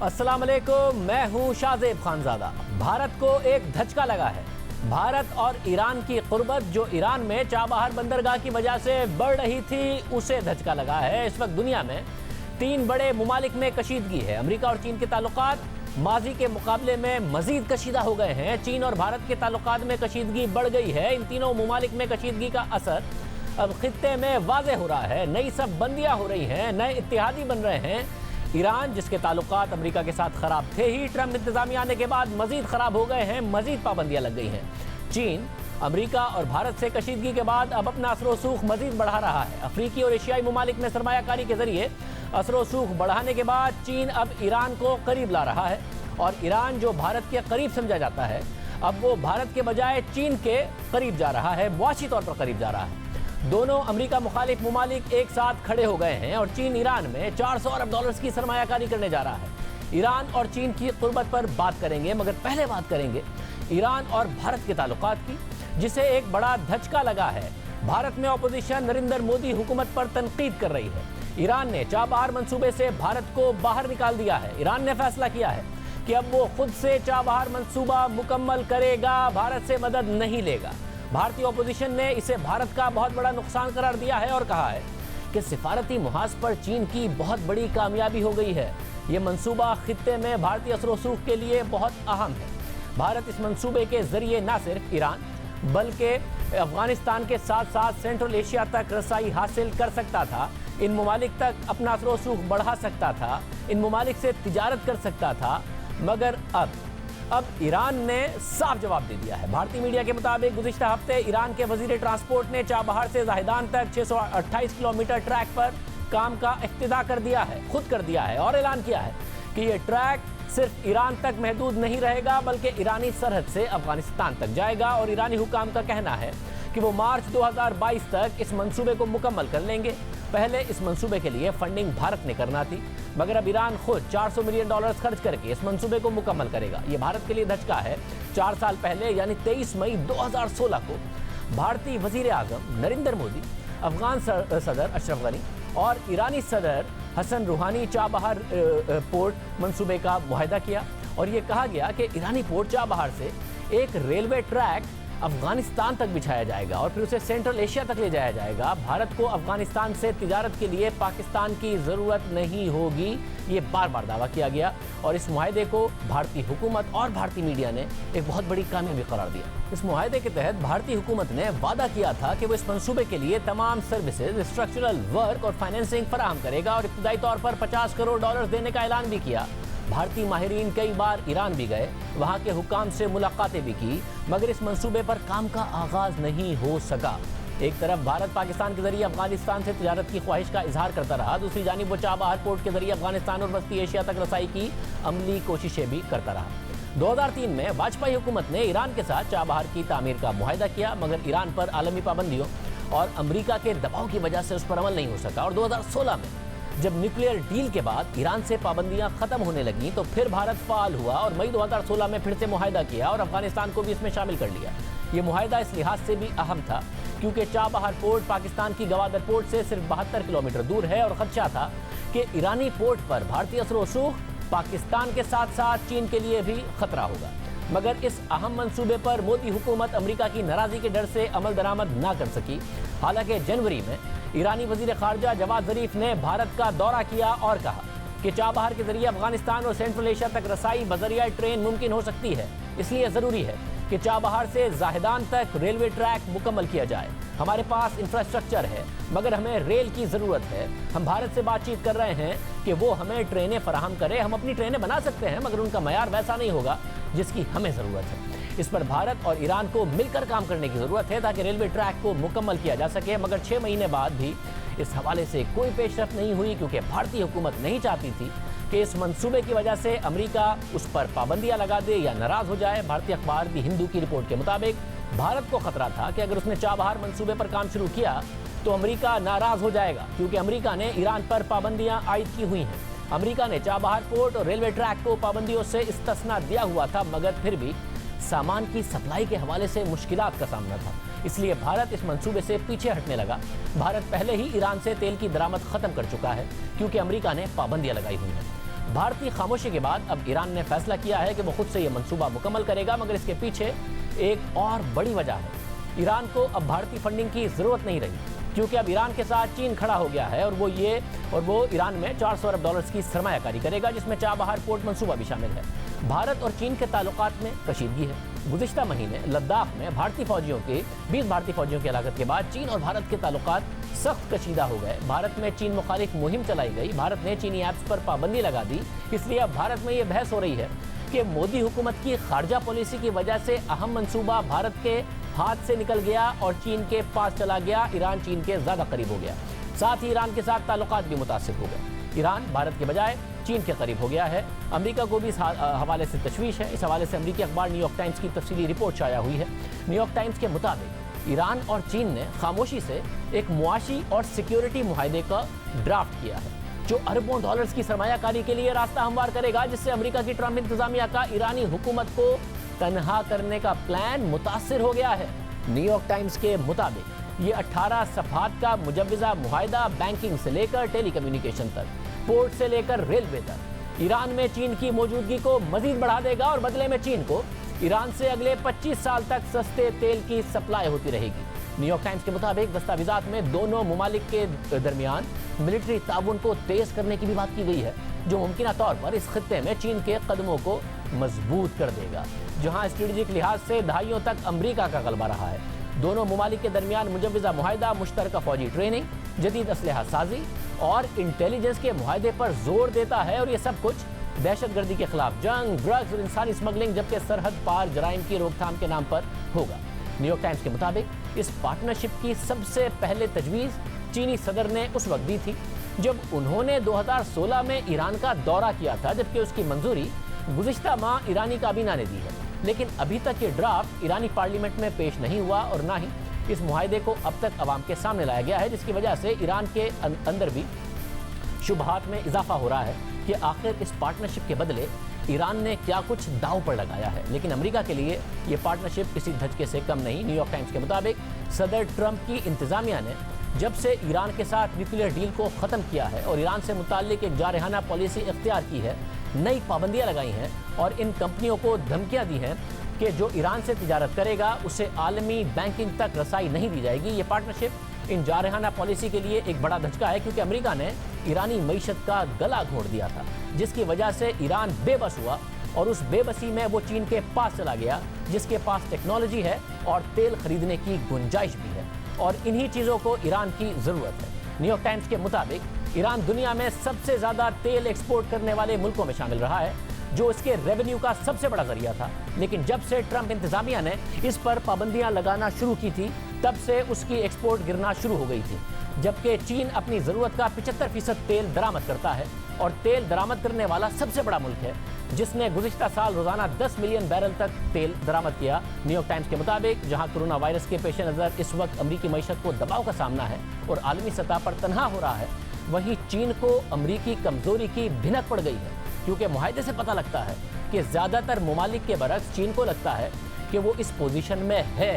अस्सलाम वालेकुम, मैं हूं शाहजेब खानजादा। भारत को एक धचका लगा है। भारत और ईरान की कुर्बत जो ईरान में चाबहार बंदरगाह की वजह से बढ़ रही थी, उसे धचका लगा है। इस वक्त दुनिया में 3 बड़े मुमालिक में कशीदगी है। अमेरिका और चीन के ताल्लुकात माजी के मुकाबले में मजीद कशीदा हो गए हैं। चीन और भारत के ताल्लुकात में कशीदगी बढ़ गई है। इन तीनों मुमालिक में कशीदगी का असर अब खित्ते में वाज़े हो रहा है। नई सब बंदियां हो रही हैं, नए इत्तेहादी बन रहे हैं। ईरान, जिसके ताल्लुकात अमेरिका के साथ खराब थे ही, ट्रंप इंतजामिया आने के बाद मजीद खराब हो गए हैं, मजीद पाबंदियां लग गई हैं। चीन, अमेरिका और भारत से कशीदगी के बाद अब अपना असर सूख मजीद बढ़ा रहा है। अफ्रीकी और एशियाई मुमालिक में सरमायाकारी के जरिए असर सूख बढ़ाने के बाद चीन अब ईरान को करीब ला रहा है। और ईरान, जो भारत के करीब समझा जाता है, अब वो भारत के बजाय चीन के करीब जा रहा है, मुआशी तौर पर करीब जा रहा है। दोनों अमेरिका मुखालिफ मुमालिक एक साथ खड़े हो गए हैं और चीन ईरान में 400 अरब डॉलर्स की सरमायाकारी करने जा रहा है। ईरान और चीन की कुर्बत पर बात करेंगे, मगर पहले बात करेंगे ईरान और भारत के ताल्लुकात की, जिसे एक बड़ा धचका लगा है। भारत में अपोजिशन नरेंद्र मोदी हुकूमत पर तनकीद कर रही है। ईरान ने चाबहार मंसूबे से भारत को बाहर निकाल दिया है। ईरान ने फैसला किया है कि अब वो खुद से चाबहार मंसूबा मुकम्मल करेगा, भारत से मदद नहीं लेगा। भारतीय अपोजिशन ने इसे भारत का बहुत बड़ा नुकसान करार दिया है और कहा है कि सिफारती मुहाज पर चीन की बहुत बड़ी कामयाबी हो गई है। ये मंसूबा खित्ते में भारतीय असर सूख के लिए बहुत अहम है। भारत इस मंसूबे के जरिए न सिर्फ ईरान बल्कि अफगानिस्तान के साथ साथ सेंट्रल एशिया तक रसाई हासिल कर सकता था, इन ममालिक तक अपना असर सूख बढ़ा सकता था, इन ममालिक से तिजारत कर सकता था। मगर अब ईरान ने साफ जवाब दे दिया है। भारतीय मीडिया के मुताबिक गुज़िश्ता हफ्ते ईरान के वजीर ट्रांसपोर्ट ने चाबहार से जाहिदान तक 628 किलोमीटर ट्रैक पर काम का इफ्तिदा कर दिया है, खुद कर दिया है, और ऐलान किया है कि ये ट्रैक सिर्फ ईरान तक महदूद नहीं रहेगा बल्कि ईरानी सरहद से अफगानिस्तान तक जाएगा। और ईरानी हुकाम का कहना है कि वो मार्च 2022 तक इस मंसूबे को मुकम्मल कर लेंगे। पहले इस मंसूबे के लिए फंडिंग भारत ने करना थी, मगर अब ईरान खुद 400 मिलियन डॉलर्स खर्च करके इस मंसूबे को मुकम्मल करेगा। ये भारत के लिए धचका है। 4 साल पहले यानी 23 मई 2016 को भारतीय वजीर आजम नरेंद्र मोदी, अफगान सदर अशरफ गनी और ईरानी सदर हसन रूहानी चाबहार पोर्ट मंसूबे का मुआहदा किया और ये कहा गया कि ईरानी पोर्ट चाबहार से एक रेलवे ट्रैक अफगानिस्तान तक बिछाया जाएगा और फिर उसे सेंट्रल एशिया तक ले जाया जाएगा। भारत को अफगानिस्तान से तिजारत के लिए पाकिस्तान की ज़रूरत नहीं होगी, ये बार बार दावा किया गया। और इस मुआहदे को भारतीय हुकूमत और भारतीय मीडिया ने एक बहुत बड़ी कामयाबी करार दिया। इस मुआहदे के तहत भारतीय हुकूमत ने वादा किया था कि वो इस मंसूबे के लिए तमाम सर्विसेज, स्ट्रक्चरल वर्क और फाइनेंसिंग फराहम करेगा और इब्तदाई तौर पर 50 करोड़ डॉलर देने का ऐलान भी किया। भारतीय माहिरीन कई बार ईरान भी गए, वहाँ के हुकाम से मुलाकातें भी की, मगर इस मंसूबे पर काम का आगाज नहीं हो सका। एक तरफ भारत पाकिस्तान के जरिए अफगानिस्तान से तिजारत की ख्वाहिश का इजहार करता रहा, दूसरी जानिब वो चाबहार पोर्ट के जरिए अफगानिस्तान और वस्ती एशिया तक रसाई की अमली कोशिशें भी करता रहा। 2003 में वाजपेयी हुकूमत ने ईरान के साथ चाबहार की तामीर का मुआहदा किया, मगर ईरान पर आलमी पाबंदियों और अमरीका के दबाव की वजह से उस पर अमल नहीं हो सका। और 2016 में जब न्यूक्लियर डील के बाद ईरान से पाबंदियां खत्म होने लगी तो फिर भारत फाल हुआ और मई 2016 में फिर से मुआहदा किया और अफगानिस्तान को भी इसमें शामिल कर लिया। ये मुआहदा इस लिहाज से भी अहम था क्योंकि चाबहार पोर्ट पाकिस्तान की गवादर पोर्ट से सिर्फ 72 किलोमीटर दूर है और खदशा था कि ईरानी पोर्ट पर भारतीय असर सूख पाकिस्तान के साथ साथ चीन के लिए भी खतरा होगा। मगर इस अहम मंसूबे पर मोदी हुकूमत अमेरिका की नाराजगी के डर से अमल दरामद ना कर सकी। हालांकि जनवरी में ईरानी वजीर खारजा जवाद जरीफ ने भारत का दौरा किया और कहा कि चाबहार के जरिए अफगानिस्तान और सेंट्रल एशिया तक रसाई बजरिया ट्रेन मुमकिन हो सकती है, इसलिए ज़रूरी है कि चाबहार से जाहिदान तक रेलवे ट्रैक मुकम्मल किया जाए। हमारे पास इंफ्रास्ट्रक्चर है मगर हमें रेल की ज़रूरत है। हम भारत से बातचीत कर रहे हैं कि वो हमें ट्रेनें फराहम करे। हम अपनी ट्रेनें बना सकते हैं मगर उनका मयार वैसा नहीं होगा जिसकी हमें ज़रूरत है। इस पर भारत और ईरान को मिलकर काम करने की ज़रूरत है ताकि रेलवे ट्रैक को मुकम्मल किया जा सके। मगर 6 महीने बाद भी इस हवाले से कोई पेशरफ नहीं हुई क्योंकि भारतीय हुकूमत नहीं चाहती थी कि इस मंसूबे की वजह से अमेरिका उस पर पाबंदियां लगा दे या नाराज़ हो जाए। भारतीय अखबार दी हिंदू की रिपोर्ट के मुताबिक भारत को खतरा था कि अगर उसने चाबहार मंसूबे पर काम शुरू किया तो अमेरिका नाराज़ हो जाएगा क्योंकि अमेरिका ने ईरान पर पाबंदियां आयद की हुई हैं। अमेरिका ने चाबहार पोर्ट और रेलवे ट्रैक को पाबंदियों से इस्तिस्ना दिया हुआ था, मगर फिर भी सामान की सप्लाई के हवाले से मुश्किलात का सामना था, इसलिए भारत इस मंसूबे से पीछे हटने लगा। भारत पहले ही ईरान से तेल की दरामद खत्म कर चुका है क्योंकि अमेरिका ने पाबंदियां लगाई हुई हैं। भारतीय खामोशी के बाद अब ईरान ने फैसला किया है कि वो खुद से ये मंसूबा मुकम्मल करेगा, मगर इसके पीछे एक और बड़ी वजह है। ईरान को अब भारतीय फंडिंग की जरूरत नहीं रही, क्योंकि अब ईरान के साथ चीन खड़ा हो गया है और वो ईरान में 400 अरब डॉलर्स की सरमायाकारी करेगा, जिसमें चाबहार पोर्ट मंसूबा भी शामिल है। भारत और चीन के ताल्लुकात में कशीदगी है। गुज़िश्ता महीने लद्दाख में 20 भारतीय फौजियों की हलाकत के बाद चीन और भारत के ताल्लुकात सख्त कशीदा हो गए। भारत में चीन मुखालिफ मुहिम चलाई गई, भारत ने चीनी ऐप्स पर पाबंदी लगा दी। इसलिए अब भारत में ये बहस हो रही है कि मोदी हुकूमत की खारजा पॉलिसी की वजह से अहम मंसूबा भारत के हाथ से निकल गया और चीन के पास चला गया। ईरान चीन के ज्यादा करीब हो गया, साथ ही ईरान के साथ ताल्लुकात भी मुतासिर हो गए। ईरान भारत के बजाय चीन के करीब हो गया है। अमेरिका को भी इस हवाले से तशवीश है। इस हवाले से अमेरिकी अखबार न्यूयॉर्क टाइम्स की तफसीली रिपोर्ट शाया हुई है। न्यूयॉर्क टाइम्स के मुताबिक ईरान और चीन ने खामोशी से एक मुआशी और सिक्योरिटी मुआहदे का ड्राफ्ट किया है, जो अरबों डॉलर्स की सरमायाकारी के लिए रास्ता हमवार करेगा, जिससे अमेरिका की ट्रंप इंतजामिया का ईरानी हुकूमत को तनहा करने का प्लान मुतासिर हो गया है। न्यूयॉर्क टाइम्स के मुताबिक ये 18 सफहात का मुजव्वज़ा मुआहदा बैंकिंग से लेकर टेलीकम्युनिकेशन तक, पोर्ट से लेकर रेलवे तक ईरान में चीन की मौजूदगी को मजीद बढ़ा देगा और बदले में चीन को ईरान से अगले 25 साल तक सस्ते तेल की सप्लाई होती रहेगी। न्यूयॉर्क टाइम्स के मुताबिक दस्तावेजात में दोनों ममालिक के दरमियान मिलिट्री ताउन को तेज करने की भी बात की गई है, जो मुमकिन तौर पर इस खित्ते में चीन के कदमों को मजबूत कर देगा। जहां स्ट्रेटेजिक लिहाज से दहाइयों तक अमेरिका का गलबा रहा है, दोनों ममालिक के दरमियान मुजव्वज़ा मुआहदा मुश्तरका फौजी ट्रेनिंग, जदीद असलहा साजी और इंटेलिजेंस के मुआहदे पर जोर देता है। और ये सब कुछ दहशतगर्दी के खिलाफ जंग, ड्रग्स और इंसानी स्मगलिंग जबकि सरहद पार जराइम की रोकथाम के नाम पर होगा। न्यूयॉर्क टाइम्स के मुताबिक इस पार्टनरशिप की सबसे पहले तजवीज़ चीनी सदर ने उस वक्त दी थी जब उन्होंने 2016 में ईरान का दौरा किया था, जबकि उसकी मंजूरी गुज़िश्ता माह ईरानी काबीना ने दी है। लेकिन अभी तक ये ड्राफ्ट ईरानी पार्लियामेंट में पेश नहीं हुआ और ना ही इस मुआहदे को अब तक अवाम के सामने लाया गया है, जिसकी वजह से ईरान के अंदर भी शुबहात में इजाफा हो रहा है कि आखिर इस पार्टनरशिप के बदले ईरान ने क्या कुछ दांव पर लगाया है। लेकिन अमेरिका के लिए ये पार्टनरशिप किसी धचके से कम नहीं। न्यूयॉर्क टाइम्स के मुताबिक सदर ट्रंप की इंतजामिया ने जब से ईरान के साथ न्यूक्लियर डील को ख़त्म किया है और ईरान से मुताल्लिक एक जारहाना पॉलिसी इख्तियार की है, नई पाबंदियाँ लगाई हैं और इन कंपनियों को धमकियाँ दी हैं कि जो ईरान से तिजारत करेगा उसे आलमी बैंकिंग तक रसाई नहीं दी जाएगी। ये पार्टनरशिप इन जारहाना पॉलिसी के लिए एक बड़ा धचका है, क्योंकि अमेरिका ने ईरानी मईशत का गला घोंट दिया था, जिसकी वजह से ईरान बेबस हुआ और उस बेबसी में वो चीन के पास चला गया, जिसके पास टेक्नोलॉजी है और तेल खरीदने की गुंजाइश भी है, और इन्हीं चीज़ों को ईरान की ज़रूरत है। न्यूयॉर्क टाइम्स के मुताबिक ईरान दुनिया में सबसे ज़्यादा तेल एक्सपोर्ट करने वाले मुल्कों में शामिल रहा है, जो इसके रेवेन्यू का सबसे बड़ा जरिया था। लेकिन जब से ट्रंप इंतजामिया ने इस पर पाबंदियां लगाना शुरू की थी, तब से उसकी एक्सपोर्ट गिरना शुरू हो गई थी। जबकि चीन अपनी ज़रूरत का 75% तेल दरामद करता है और तेल दरामद करने वाला सबसे बड़ा मुल्क है, जिसने गुज़िश्ता साल रोज़ाना 10 मिलियन बैरल तक तेल दरामद किया। न्यूयॉर्क टाइम्स के मुताबिक जहां कोरोना वायरस के पेश नज़र इस वक्त अमरीकी मईशत को दबाव का सामना है और आलमी सतह पर तनहा हो रहा है, वहीं चीन को अमरीकी कमज़ोरी की भिनक पड़ गई है, क्योंकि मुआहदे से पता लगता है कि ज़्यादातर ममालिक के बरक्स चीन को लगता है कि वो इस पोजीशन में है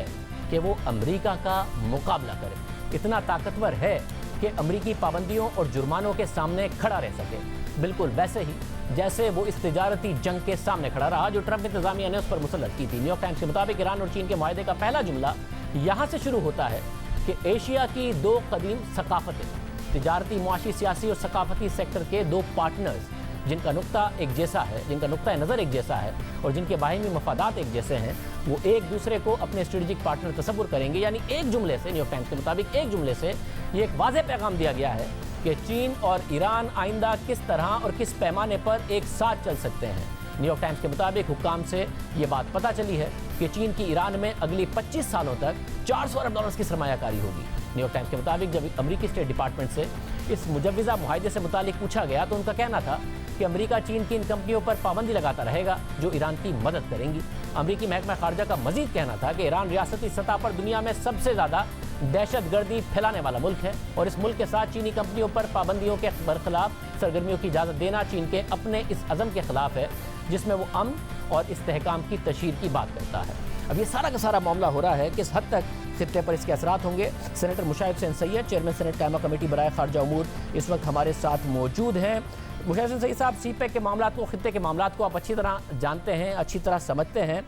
कि वो अमेरिका का मुकाबला करे, इतना ताकतवर है कि अमरीकी पाबंदियों और जुर्मानों के सामने खड़ा रह सके, बिल्कुल वैसे ही जैसे वो इस तिजारती जंग के सामने खड़ा रहा जो ट्रंप इंतजामिया ने उस पर मुसल्लत की थी। न्यूयॉर्क टाइम्स के मुताबिक ईरान और चीन के मुआहदे का पहला जुमला यहाँ से शुरू होता है कि एशिया की दो कदीम सकाफतें, तिजारती, मुआशी, सियासी और सकाफती सेक्टर के दो पार्टनर्स जिनका नुक्ता एक जैसा है, जिनका नुक्ता नज़र एक जैसा है और जिनके बाहिमी मफादात एक जैसे हैं, वो एक दूसरे को अपने स्ट्रेटेजिक पार्टनर तस्वुर करेंगे। यानी एक जुमले से, न्यूयॉर्क टाइम्स के मुताबिक एक जुमले से ये एक वाज़ेह पैगाम दिया गया है कि चीन और ईरान आइंदा किस तरह और किस पैमाने पर एक साथ चल सकते हैं। न्यूयॉर्क टाइम्स के मुताबिक हुक्काम से ये बात पता चली है कि चीन की ईरान में अगली 25 सालों तक 400 अरब डॉलर्स की सरमायाकारी होगी। न्यूयॉर्क टाइम्स के मुताबिक जब अमेरिकी स्टेट डिपार्टमेंट से इस मुजव्वज़ा मुआहदे से मुतालिक पूछा गया तो उनका कहना था कि अमेरिका चीन की इन कंपनियों पर पाबंदी लगाता रहेगा जो ईरान की मदद करेंगी। अमेरिकी महकमा खारजा का मजीद कहना था कि ईरान रियासती सतह पर दुनिया में सबसे ज़्यादा दहशतगर्दी फैलाने वाला मुल्क है और इस मुल्क के साथ चीनी कंपनियों पर पाबंदियों के बरखिलाफ सरगर्मियों की इजाज़त देना चीन के अपने इस अज़म के खिलाफ है जिसमें वो अमन और इस्तेहकाम की तशहीर की बात करता है। अब ये सारा का सारा मामला हो रहा है किस हद तक खित्ते पर इसके असरात होंगे। Senator Mushahid Hussain Syed, chairman senate कायमा कमेटी बराए खारजा उमूर, इस वक्त हमारे साथ मौजूद हैं। मुशर्रफ हसन सईद साहब, सीपैक के मामला को, खित्ते के मामला को आप अच्छी तरह जानते हैं, अच्छी तरह समझते हैं।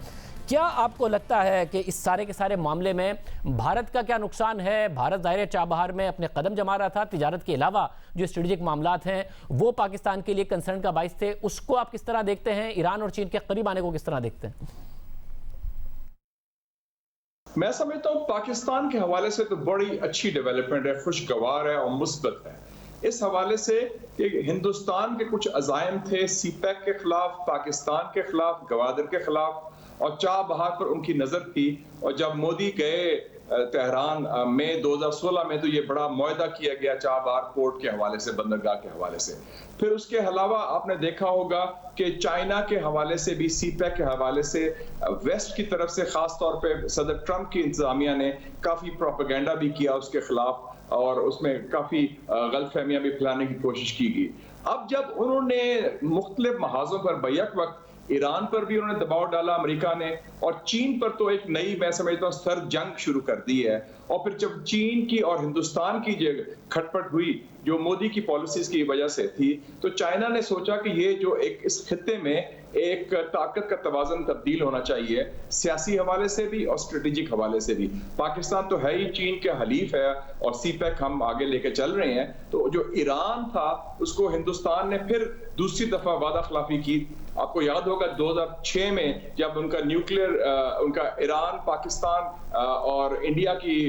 क्या आपको लगता है कि इस सारे के सारे मामले में भारत का क्या नुकसान है? भारत ज़ाहिर चाबहार में अपने कदम जमा रहा था, तिजारत के अलावा जो स्ट्रेटेजिक मामलात हैं वो पाकिस्तान के लिए कंसर्न का बाइस थे, उसको आप किस तरह देखते हैं? ईरान और चीन के करीब आने को किस तरह देखते हैं? मैं समझता हूँ पाकिस्तान के हवाले से तो बड़ी अच्छी डेवलपमेंट है, खुशगवार है और मुस्बत है। इस हवाले से कि हिंदुस्तान के कुछ अज़ाइम थे सीपैक के खिलाफ, पाकिस्तान के खिलाफ, गवादर के खिलाफ, और चाबहार पर उनकी नजर थी। और जब मोदी गए तेहरान मई 2016 में तो ये बड़ा मुआहदा किया गया चाबहार पोर्ट के हवाले से, बंदरगाह के हवाले से। फिर उसके अलावा आपने देखा होगा कि चाइना के हवाले से भी, सीपैक के हवाले से वेस्ट की तरफ से खास तौर पे सदर ट्रंप की इंतजामिया ने काफी प्रोपेगेंडा भी किया उसके खिलाफ, और उसमें काफी गलतफहमियां भी फैलाने की कोशिश की गई। अब जब उन्होंने मुख्तलिफ महाजों पर बैक वक्त ईरान पर भी उन्होंने दबाव डाला अमेरिका ने, और चीन पर तो एक नई, मैं समझता हूँ, सर्द जंग शुरू कर दी है। और फिर जब चीन की और हिंदुस्तान की जो खटपट हुई जो मोदी की पॉलिसीज की वजह से थी, तो चाइना ने सोचा कि ये जो एक इस खित्ते में एक ताकत का तवाज़न तब्दील होना चाहिए, सियासी हवाले से भी और स्ट्रेटेजिक हवाले से भी। पाकिस्तान तो है ही चीन के हलीफ है और सीपैक हम आगे लेके चल रहे हैं। तो जो ईरान था उसको हिंदुस्तान ने फिर दूसरी दफा वादा खिलाफी की। आपको याद होगा 2006 में जब उनका न्यूक्लियर, उनका ईरान, पाकिस्तान और इंडिया की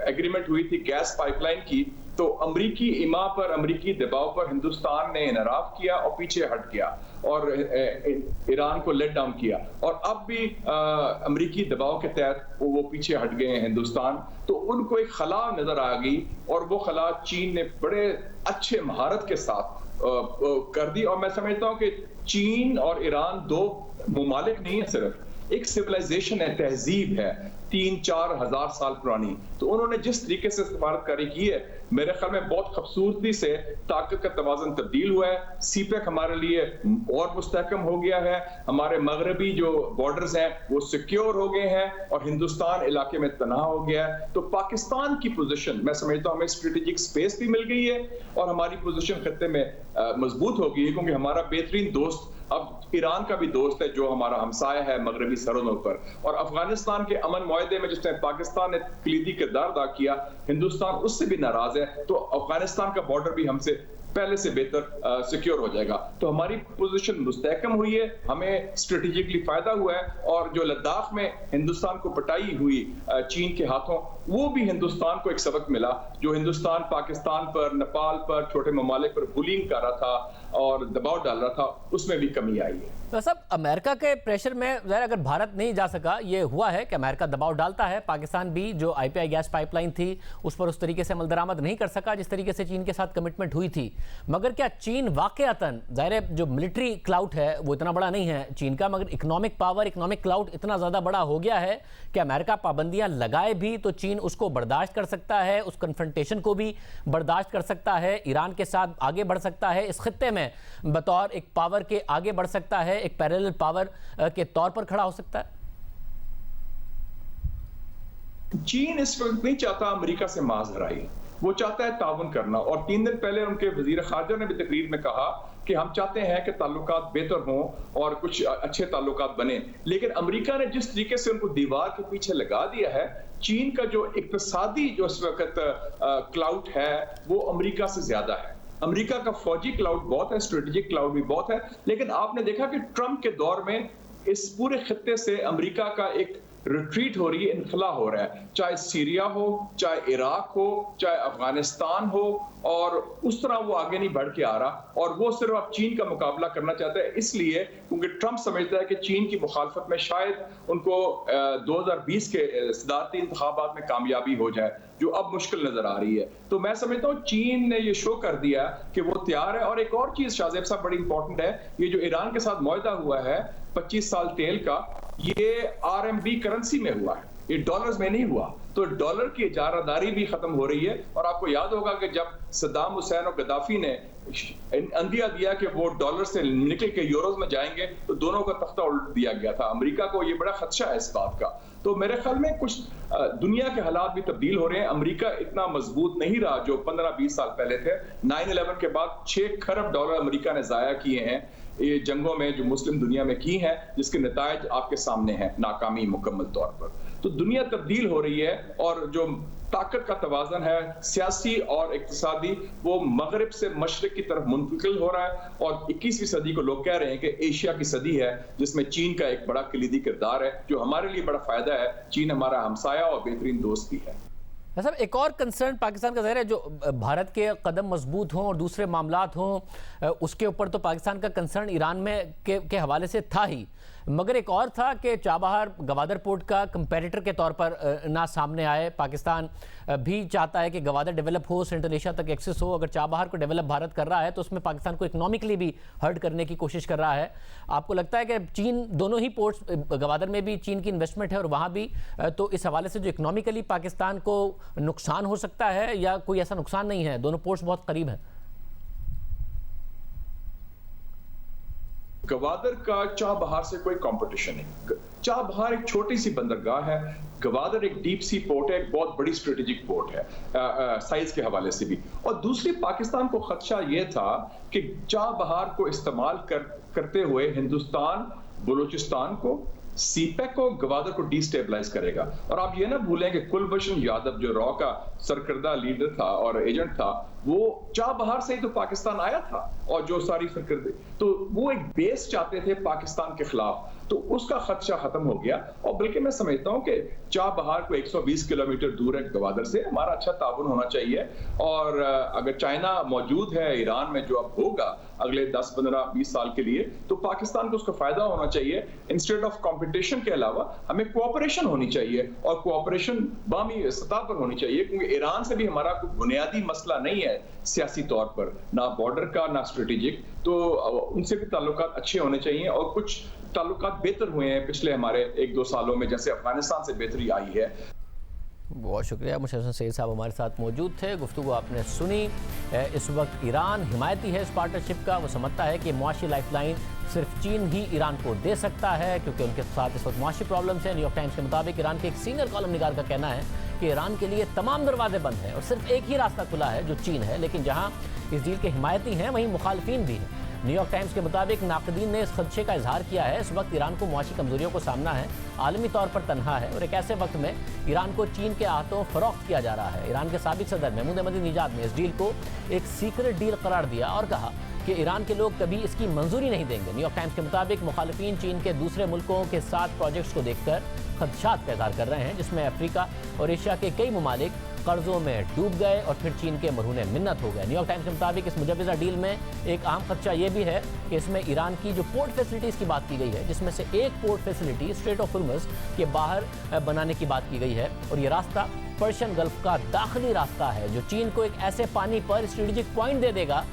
एग्रीमेंट हुई थी गैस पाइपलाइन की, तो अमरीकी इमा पर, अमरीकी दबाव पर हिंदुस्तान ने इनराफ किया और पीछे हट गया और ईरान को लेट डाउन किया। और अब भी अमरीकी दबाव के तहत वो पीछे हट गए हैं हिंदुस्तान। तो उनको एक खला नजर आ गई और वो खला चीन ने बड़े अच्छे महारत के साथ कर दी। और मैं समझता हूँ कि चीन और ईरान दो मुमालिक नहीं है, सिर्फ एक सिविलाइजेशन है, तहजीब है 3-4 हजार साल पुरानी। तो उन्होंने जिस तरीके से सिफारतकारी की है, मेरे ख्याल में बहुत खूबसूरती से ताकत का तवाज़न तब्दील हुआ है। सीपैक हमारे लिए और मुस्तहकम हो गया है, हमारे मगरबी जो बॉर्डर्स हैं वो सिक्योर हो गए हैं और हिंदुस्तान इलाके में तनाव हो गया है। तो पाकिस्तान की पोजीशन, मैं समझता हूँ, हमें स्ट्रेटेजिक स्पेस भी मिल गई है और हमारी पोजीशन खत्ते में मजबूत हो गई है, क्योंकि हमारा बेहतरीन दोस्त अब ईरान का भी दोस्त है जो हमारा हमसाया है मगरबी सरहदों पर। और अफगानिस्तान के अमन मुआहदे में जिसने पाकिस्तान ने कलीदी किरदार अदा किया, हिंदुस्तान उससे भी नाराज है। तो अफगानिस्तान का बॉर्डर भी हमसे पहले से बेहतर सिक्योर हो जाएगा। तो हमारी पोजीशन मुस्तहकम हुई है, हमें स्ट्रेटेजिकली फायदा हुआ है। और जो लद्दाख में हिंदुस्तान को पिटाई हुई चीन के हाथों, वो भी हिंदुस्तान को एक सबक मिला। जो हिंदुस्तान पाकिस्तान पर, नेपाल पर, छोटे ममालिक पर बुलिंग कर रहा था और दबाव डाल रहा था, उसमें भी कमी आई है। तो सब अमेरिका के प्रेशर में ज़ाहिर अगर भारत नहीं जा सका, ये हुआ है कि अमेरिका दबाव डालता है, पाकिस्तान भी जो आईपीआई गैस पाइपलाइन थी उस पर उस तरीके से अमल दरामद नहीं कर सका जिस तरीके से चीन के साथ कमिटमेंट हुई थी। मगर क्या चीन वाकयातन, ज़ाहिर जो मिलिट्री क्लाउड है वो इतना बड़ा नहीं है चीन का, मगर इकोनॉमिक पावर, इकोनॉमिक क्लाउड इतना ज़्यादा बड़ा हो गया है कि अमेरिका पाबंदियां लगाए भी तो चीन उसको बर्दाश्त कर सकता है, उस कन्फ्रंटेशन को भी बर्दाश्त कर सकता है, ईरान के साथ आगे बढ़ सकता है, इस खित्ते में बतौर एक पावर के आगे बढ़ सकता है, एक पैरेलल पावर के तौर पर खड़ा हो सकता है। चीन इस वक्त नहीं चाहता अमेरिका से माजराई, वो चाहता है ताउन करना। और 3 दिन पहले उनके वजीर खारजा ने भी तकरीर में कहा कि हम चाहते हैं कि ताल्लुकात बेहतर हों और कुछ अच्छे ताल्लुकात बने। लेकिन अमेरिका ने जिस तरीके से उनको दीवार के पीछे लगा दिया है, चीन का जो इक्तिसादी जो इस वक्त क्लाउड है वो अमेरिका से ज्यादा है। अमेरिका का फौजी क्लाउड बहुत है, स्ट्रेटेजिक क्लाउड भी बहुत है। लेकिन आपने देखा कि ट्रंप के दौर में इस पूरे खित्ते से अमेरिका का एक रिट्रीट हो रही है, इनखला हो रहा है, चाहे सीरिया हो, चाहे इराक हो, चाहे अफगानिस्तान हो, और उस तरह वो आगे नहीं बढ़ के आ रहा। और वो सिर्फ अब चीन का मुकाबला करना चाहता है, इसलिए क्योंकि ट्रंप समझता है कि चीन की मुखालफत में शायद उनको 2020 के सदारती इंतखाबात में कामयाबी हो जाए, जो अब मुश्किल नजर आ रही है। तो मैं समझता हूँ चीन ने ये शो कर दिया कि वो तैयार है। और एक और चीज शाहजेब साहब बड़ी इंपॉर्टेंट है, ये जो ईरान के साथ मुआहदा हुआ है 25 साल तेल का, ये RMB करेंसी में हुआ है, ये डॉलर्स में नहीं हुआ। तो डॉलर की इजारादारी भी खत्म हो रही है। और आपको याद होगा कि जब सद्दाम हुसैन और गद्दाफी ने अंदिया दिया कि वो डॉलर से निकल के यूरोज में जाएंगे, तो दोनों का तख्ता उल्ट दिया गया था। अमेरिका को ये बड़ा खदशा है इस बात का। तो मेरे ख्याल में कुछ दुनिया के हालात भी तब्दील हो रहे हैं। अमेरिका इतना मजबूत नहीं रहा जो 15-20 साल पहले थे। 9/11 के बाद 6 खरब डॉलर अमेरिका ने जाया किए हैं ये जंगों में जो मुस्लिम दुनिया में की हैं, जिसके नतायज आपके सामने हैं, नाकामी मुकम्मल तौर पर। तो दुनिया तब्दील हो रही है और जो ताकत का तवाज़न है सियासी और इक्तिसादी, वो मगरिब से मशरिक की तरफ मुंतकिल हो रहा है। और 21वीं सदी को लोग कह रहे हैं कि एशिया की सदी है, जिसमें चीन का एक बड़ा कलीदी किरदार है, जो हमारे लिए बड़ा फायदा है। चीन हमारा हमसाया और बेहतरीन दोस्त भी है। साहब, एक और कंसर्न पाकिस्तान का ज़ाहिर है, जो भारत के कदम मजबूत हों और दूसरे मामलात हों, उसके ऊपर तो पाकिस्तान का कंसर्न ईरान में के हवाले से था ही, मगर एक और था कि चाबहार गवादर पोर्ट का कंपेटिटर के तौर पर ना सामने आए। पाकिस्तान भी चाहता है कि गवादर डेवलप हो, सेंट्रल एशिया तक एक्सेस हो। अगर चाबहार को डेवलप भारत कर रहा है तो उसमें पाकिस्तान को इकोनॉमिकली भी हर्ट करने की कोशिश कर रहा है। आपको लगता है कि चीन, दोनों ही पोर्ट्स, गवादर में भी चीन की इन्वेस्टमेंट है और वहाँ भी, तो इस हवाले से जो इकोनॉमिकली पाकिस्तान को नुकसान हो सकता है या कोई ऐसा नुकसान नहीं है? दोनों पोर्ट्स बहुत करीब हैं। गवादर का चाबहार से कोई कंपटीशन नहीं। चाबहार एक छोटी सी बंदरगाह है, गवादर एक डीप सी पोर्ट है, एक बहुत बड़ी स्ट्रेटेजिक पोर्ट है साइज के हवाले से भी। और दूसरी, पाकिस्तान को खदशा ये था कि चाबहार को इस्तेमाल करते हुए हिंदुस्तान बलूचिस्तान को, सीपेक को, गवादर को डिस्टेबलाइज करेगा। और आप ये ना भूलें कि कुलभूषण यादव जो रॉ का सरकर्दा लीडर था और एजेंट था, वो चाबहार से ही तो पाकिस्तान आया था। और जो सारी सरकर्दे, तो वो एक बेस चाहते थे पाकिस्तान के खिलाफ, तो उसका खदशा खत्म हो गया। और बल्कि मैं समझता हूं कि चाबहार को 120 किलोमीटर दूर है गवादर से, हमारा अच्छा ताउन होना चाहिए। और अगर चाइना मौजूद है ईरान में, जो अब होगा अगले 10, 15, 20 साल के लिए, तो पाकिस्तान को उसका फायदा होना चाहिए। इंस्टेड ऑफ कंपटीशन के अलावा हमें कोऑपरेशन होनी चाहिए, और कोऑपरेशन बामी सतह पर होनी चाहिए, क्योंकि ईरान से भी हमारा कोई बुनियादी मसला नहीं है सियासी तौर पर, ना बॉर्डर का ना स्ट्रेटेजिक। तो उनसे भी ताल्लुकात अच्छे होने चाहिए। और कुछ ताल्लुकात बेहतर हुए हैं पिछले हमारे 1-2 सालों में, जैसे अफगानिस्तान से बेहतरी आई है। बहुत शुक्रिया। मुशर्रफ सईद साहब हमारे साथ मौजूद थे, गुफ्तगू आपने सुनी। इस वक्त ईरान हिमायती है इस पार्टनरशिप का। वो समझता है कि मुआशी लाइफलाइन सिर्फ चीन ही ईरान को दे सकता है, क्योंकि उनके साथ इस वक्त मुआशी प्रॉब्लम्स हैं। न्यूयॉर्क टाइम्स के मुताबिक ईरान के एक सीनियर कॉलम निगार का कहना है कि ईरान के लिए तमाम दरवाजे बंद हैं और सिर्फ एक ही रास्ता खुला है, जो चीन है। लेकिन जहाँ इस डील के हिमायती हैं, वहीं मुखालफिन भी हैं। न्यूयॉर्क टाइम्स के मुताबिक नाकदीन ने इस खदशे का इजहार किया है। इस वक्त ईरान को मुआशी कमजोरियों को सामना है, आलमी तौर पर तनहा है, और एक ऐसे वक्त में ईरान को चीन के हाथों फरोख्त किया जा रहा है। ईरान के साबिक सदर महमूद अहमदीनेजाद ने इस डील को एक सीक्रेट डील करार दिया और कहा कि ईरान के लोग कभी इसकी मंजूरी नहीं देंगे। न्यूयॉर्क टाइम्स के मुताबिक मुखालिफिन चीन के दूसरे मुल्कों के साथ प्रोजेक्ट्स को देखकर खदशात का इजहार कर रहे हैं, जिसमें अफ्रीका और एशिया के कई ममालिक कर्जों में डूब गए और फिर चीन के मरहूने मिन्नत हो गए। न्यूयॉर्क टाइम्स के मुताबिक इस मुजव्वज़ा डील में एक अहम खदशा ये भी है कि इसमें ईरान की जो पोर्ट फैसिलिटीज़ की बात की गई है, जिसमें से एक port facility straight of Hormuz के बाहर बनाने की बात की गई है, और ये रास्ता पर्शियन गल्फ का दाखिली रास्ता है, जो चीन को एक ऐसे पानी पर स्ट्रेटेजिक पॉइंट दे देगा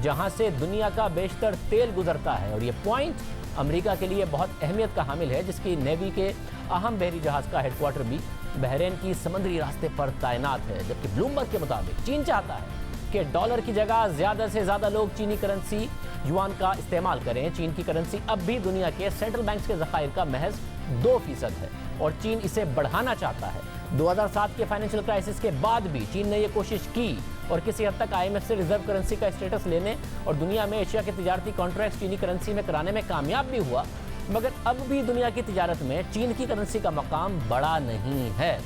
जहाँ से दुनिया का बेशतर तेल गुजरता है। और ये पॉइंट अमेरिका के लिए बहुत अहमियत का हामिल है, जिसकी नेवी के अहम बहरी जहाज़ का हेडक्वार्टर भी बहरीन की समुद्री रास्ते पर तैनात है। जबकि ब्लूमबर्ग के मुताबिक चीन चाहता है कि डॉलर की जगह ज़्यादा से ज़्यादा लोग चीनी करेंसी युआन का इस्तेमाल करें। चीन की करेंसी अब भी दुनिया के सेंट्रल बैंक के ज़खायर का महज 2% है और चीन इसे बढ़ाना चाहता है। 2007 के फाइनेंशियल क्राइसिस के बाद भी चीन ने यह कोशिश की और किसी हद तक IMF से रिजर्व करेंसी का स्टेटस लेने और दुनिया में एशिया के तिजारती कॉन्ट्रैक्ट चीनी करेंसी में कराने में कामयाब भी हुआ, मगर अब भी दुनिया की तिजारत में चीन की करेंसी का मकाम बड़ा नहीं है।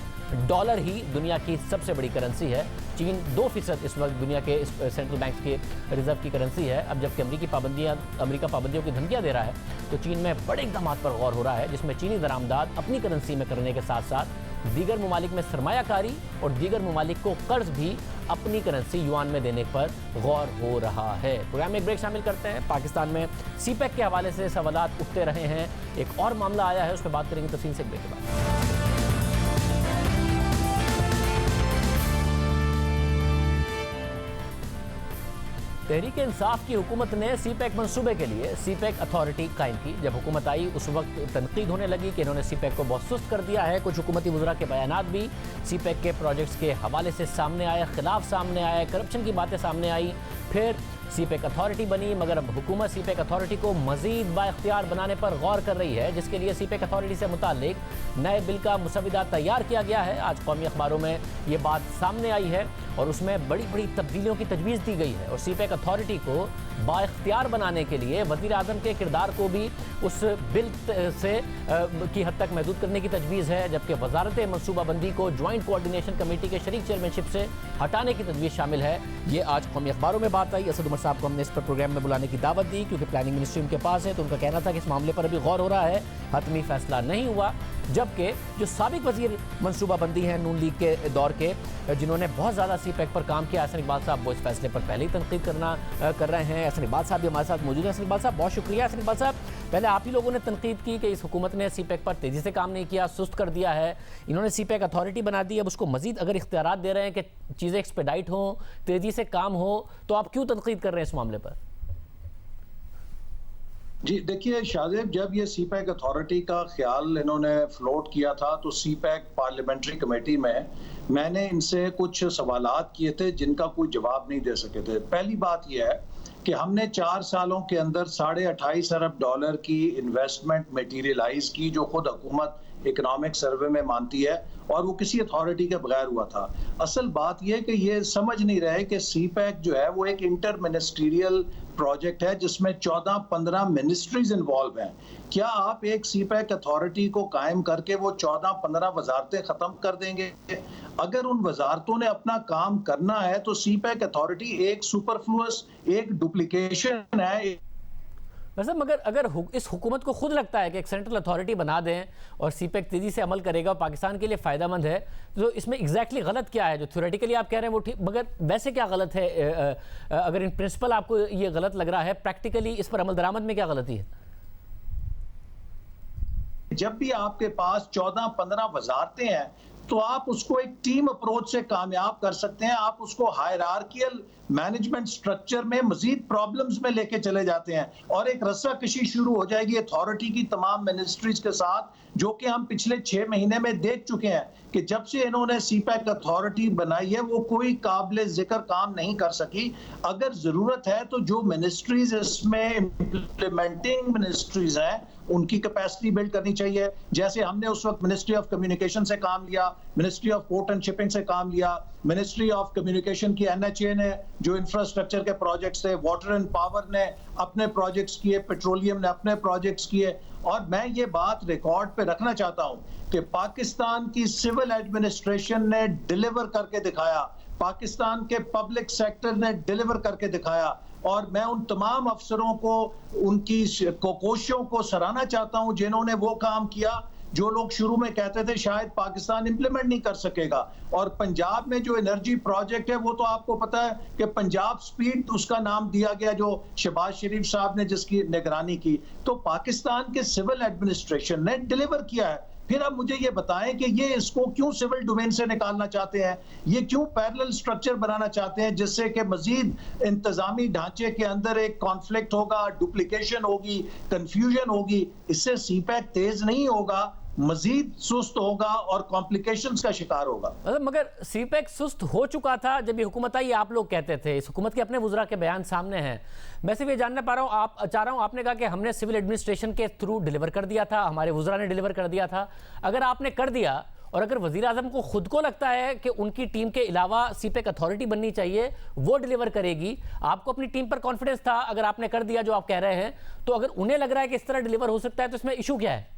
डॉलर ही दुनिया की सबसे बड़ी करेंसी है। चीन 2% इस वक्त दुनिया के सेंट्रल बैंक के रिजर्व की करेंसी है। अब जबकि अमेरिका पाबंदियों की धमकियां दे रहा है, तो चीन में बड़े इक़दाम पर गौर हो रहा है, जिसमें चीनी दरामदाद अपनी करेंसी में करने के साथ साथ दीगर ममालिक में सरमायाकारी और दीगर ममालिक को कर्ज भी अपनी करेंसी युआन में देने पर गौर हो रहा है। प्रोग्राम में एक ब्रेक शामिल करते हैं। पाकिस्तान में सीपेक के हवाले से सवालात उठते रहे हैं, एक और मामला आया है, उस पर बात करेंगे तफसील से ब्रेक के बाद। तहरीक इंसाफ की हुकूमत ने सीपेक मंसूबे के लिए सीपेक अथॉरिटी कायम की। जब हुकूमत आई उस वक्त तनकीद होने लगी कि इन्होंने सीपेक को बहुत सुस्त कर दिया है। कुछ हुकूमती वज़रा के बयानात भी सीपेक के प्रोजेक्ट्स के हवाले से सामने आए, खिलाफ सामने आए, करप्शन की बातें सामने आई। फिर सीपेक अथॉरिटी बनी, मगर अब हुकूमत सीपेक अथॉरिटी को मजीद बाइख्तियार बनाने पर गौर कर रही है, जिसके लिए सीपेक अथॉरिटी से मुताल्लिक नए बिल का मुसविदा तैयार किया गया है। आज कौमी अखबारों में ये बात सामने आई है और उसमें बड़ी बड़ी तब्दीलियों की तजवीज़ दी गई है और सीपेक अथॉरिटी को बाइख्तियार बनाने के लिए वज़ीर आज़म के किरदार को भी उस बिल से की हद तक महदूद करने की तजवीज़ है, जबकि वजारत मनसूबाबंदी को ज्वाइंट कोऑर्डिनेशन कमेटी के शरीक चेयरमैनशिप से हटाने की तजवीज़ शामिल है। ये आज कौमी अखबारों में बात आई। असद उमर साहब को हमने इस पर प्रोग्राम में बुलाने की दावत दी क्योंकि प्लानिंग मिनिस्ट्री उनके पास है, तो उनका कहना था कि इस मामले पर अभी गौर हो रहा है, हतमी फैसला नहीं हुआ। जबकि जो साबिक वजीर मनसूबाबंदी हैं नून लीग के दौर के, जिन्होंने बहुत ज़्यादा सीपेक पर काम किया, एहसन इकबाल साहब, वो इस फैसले पर पहले ही तनकीद कर रहे हैं। एहसन इकबाल साहब भी हमारे साथ मौजूद हैं। एहसन इकबाल साहब, बहुत शुक्रिया। एहसन इकबाल साहब, पहले आप ही लोगों ने तनकीद की कि इस हुकूमत ने सीपेक पर तेज़ी से काम नहीं किया, सुस्त कर दिया है। इन्होंने सीपेक अथॉरिटी बना दी, अब उसको मजीद अगर इख्तियारात दे रहे हैं कि चीज़ें एक्सपेडाइट हों, तेज़ी से काम हो, तो आप क्यों तनकीद कर रहे हैं इस मामले पर? जी देखिए शाहजेब, जब ये सीपैक अथॉरिटी का ख्याल इन्होंने फ्लोट किया था तो सीपैक पार्लियामेंट्री कमेटी में मैंने इनसे कुछ सवालात किए थे जिनका कोई जवाब नहीं दे सके थे। पहली बात यह है कि हमने 4 सालों के अंदर $28.5 अरब की इन्वेस्टमेंट मटेरियलाइज की, जो खुद हुकूमत इकोनॉमिक सर्वे में मानती है, और वो किसी अथॉरिटी के बगैर हुआ था। असल बात यह कि ये समझ नहीं रहे कि सीपैक जो है वो एक इंटर मिनिस्ट्रियल प्रोजेक्ट है जिसमें 14-15 मिनिस्ट्रीज इन्वॉल्व हैं। क्या आप एक सीपैक अथॉरिटी को कायम करके वो 14-15 वजारतें खत्म कर देंगे? अगर उन वजारतों ने अपना काम करना है तो सीपैक अथॉरिटी एक सुपरफ्लुअस, एक डुप्लीकेशन है। वैसे मगर अगर इस हुकूमत को खुद लगता है कि एक सेंट्रल अथॉरिटी बना दें और सीपेक तेज़ी से अमल करेगा और पाकिस्तान के लिए फ़ायदेमंद है, तो इसमें एग्जैक्टली गलत क्या है? जो थ्योरेटिकली आप कह रहे हैं वो ठीक, मगर वैसे क्या गलत है? अगर इन प्रिंसिपल आपको ये गलत लग रहा है, प्रैक्टिकली इस पर अमल दरामद में क्या गलती है? जब भी आपके पास 14-15 वजारतें हैं तो आप उसको एक टीम अप्रोच से कामयाब कर सकते हैं। आप उसको हायरार्कियल मैनेजमेंट स्ट्रक्चर में मजीद प्रॉब्लम्स में लेके चले जाते हैं और एक रस्साकशी शुरू हो जाएगी अथॉरिटी की तमाम मिनिस्ट्रीज के साथ, जो कि हम पिछले 6 महीने में देख चुके हैं कि जब से इन्होंने सीपैक अथॉरिटी बनाई है वो कोई काबिल जिक्र काम नहीं कर सकी। अगर जरूरत है तो जो मिनिस्ट्रीज इसमें इम्प्लीमेंटिंग मिनिस्ट्रीज हैं उनकी कैपेसिटी बिल्ड करनी चाहिए। जैसे हमने उस वक्त मिनिस्ट्री ऑफ कम्युनिकेशन से काम लिया, ministry of port and shipping से काम लिया, मिनिस्ट्री ऑफ कम्युनिकेशन की NHA ने जो इंफ्रास्ट्रक्चर के प्रोजेक्ट्स थे, वाटर एंड पावर ने अपने प्रोजेक्ट्स किए, पेट्रोलियम ने अपने प्रोजेक्ट्स किए। और मैं ये बात रिकॉर्ड पे रखना चाहता हूं कि पाकिस्तान की सिविल एडमिनिस्ट्रेशन ने डिलीवर करके दिखाया, पाकिस्तान के पब्लिक सेक्टर ने डिलीवर करके दिखाया, और मैं उन तमाम अफसरों को उनकी कोशिशों को सराहना चाहता हूं जिन्होंने वो काम किया जो लोग शुरू में कहते थे शायद पाकिस्तान इंप्लीमेंट नहीं कर सकेगा। और पंजाब में जो एनर्जी प्रोजेक्ट है वो तो आपको पता है कि पंजाब स्पीड उसका नाम दिया गया, जो शहबाज शरीफ साहब ने जिसकी निगरानी की। तो पाकिस्तान के सिविल एडमिनिस्ट्रेशन ने डिलीवर किया है। फिर अब मुझे ये बताएं कि ये इसको क्यों सिविल डोमेन से निकालना चाहते हैं, ये क्यों पैरेलल स्ट्रक्चर बनाना चाहते हैं जिससे कि मजीद इंतजामी ढांचे के अंदर एक कॉन्फ्लिक्ट होगा, डुप्लीकेशन होगी, कंफ्यूजन होगी। इससे सीपैक तेज नहीं होगा, मजीद सुस्त होगा और कॉम्प्लिकेशंस का शिकार होगा। मगर सीपैक सुस्त हो चुका था जब ये हुकूमत आई, आप लोग कहते थे। इस हुकूमत के अपने वुज़रा के बयान सामने हैं। मैं सिर्फ ये जानना चाह रहा हूँ, आपने कहा कि हमने सिविल एडमिनिस्ट्रेशन के थ्रू डिलीवर कर दिया था, हमारे वुज़रा ने डिलीवर कर दिया था। अगर आपने कर दिया और अगर वज़ीर आज़म को खुद को लगता है कि उनकी टीम के अलावा सीपैक अथॉरिटी बननी चाहिए, वो डिलीवर करेगी, आपको अपनी टीम पर कॉन्फिडेंस था, अगर आपने कर दिया जो आप कह रहे हैं, तो अगर उन्हें लग रहा है कि इस तरह डिलीवर हो सकता है तो इसमें इशू क्या है?